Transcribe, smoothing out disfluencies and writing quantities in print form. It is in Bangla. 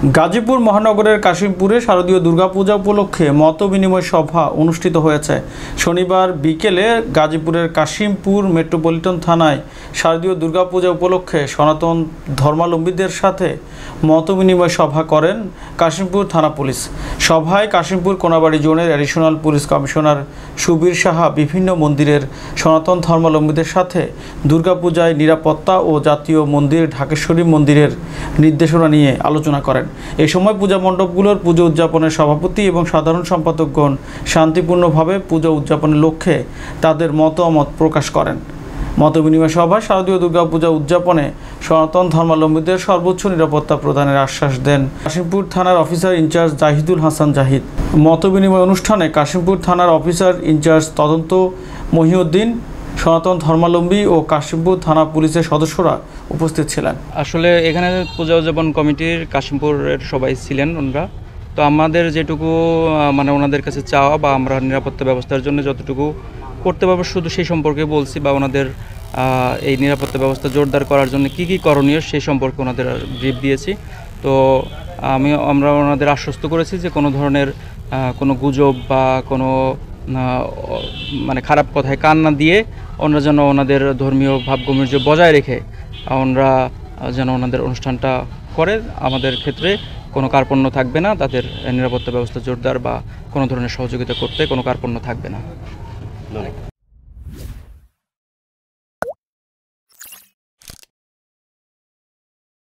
গাজীপুর মহানগরের কাশিমপুরে শারদীয় দুর্গাপূজা উপলক্ষে মতবিনিময় সভা অনুষ্ঠিত হয়েছে। শনিবার বিকেলে গাজীপুরের কাশিমপুর মেট্রোপলিটন থানায় শারদীয় দুর্গাপূজা উপলক্ষে সনাতন ধর্মাবলম্বীদের সাথে মতবিনিময় সভা করেন কাশিমপুর থানা পুলিশ। সভায় কাশিমপুর কোনাবাড়ি জোনের additional police commissioner Subir Saha বিভিন্ন মন্দিরের সনাতন ধর্মাবলম্বীদের সাথে দুর্গাপূজায় নিরাপত্তা ও জাতীয় মন্দির ঢাকেশ্বরী মন্দিরের নির্দেশনা নিয়ে আলোচনা করেন। এই সময় পূজা মণ্ডপগুলোর পুজো উদযাপনের সভাপতি এবং সাধারণ সম্পাদকগণ শান্তিপূর্ণভাবে পুজো উদযাপনের লক্ষ্যে তাদের মতামত প্রকাশ করেন। মতবিনিময় সভায় শারদীয় দুর্গাপূজা উদযাপনে সনাতন ধর্মাবলম্বীদের সর্বোচ্চ নিরাপত্তা প্রদানের আশ্বাস দেন কাশিমপুর থানার অফিসার ইনচার্জ জাহিদুল হাসান জাহিদ। মতবিনিময় অনুষ্ঠানে কাশিমপুর থানার অফিসার ইনচার্জ তদন্ত মহিউদ্দিন, সনাতন ধর্মাবলম্বী ও কাশিমপুর থানা পুলিশের সদস্যরা উপস্থিত ছিলেন। আসলে এখানে পূজা উদযাপন কমিটির কাশিমপুরের সবাই ছিলেন ওনারা। তো আমাদের যেটুকু ওনাদের কাছে চাওয়া বা আমরা নিরাপত্তা ব্যবস্থার জন্য যতটুকু করতে পারবো শুধু সেই সম্পর্কে বলছি, বা ওনাদের এই নিরাপত্তা ব্যবস্থা জোরদার করার জন্য কি কি করণীয় সেই সম্পর্কে ওনাদের ব্রিফ দিয়েছি। তো আমরা ওনাদের আশ্বস্ত করেছি যে কোনো ধরনের কোনো গুজব বা কোনো খারাপ কথায় কান না দিয়ে ওনারা যেন ওনাদের ধর্মীয় ভাবগম্ভীর্য বজায় রেখে ওনারা যেন ওনাদের অনুষ্ঠানটা করে। আমাদের ক্ষেত্রে কোনো কার্পণ্য থাকবে না, তাদের নিরাপত্তা ব্যবস্থা জোরদার বা কোনো ধরনের সহযোগিতা করতে কোনো কার্পণ্য থাকবে না।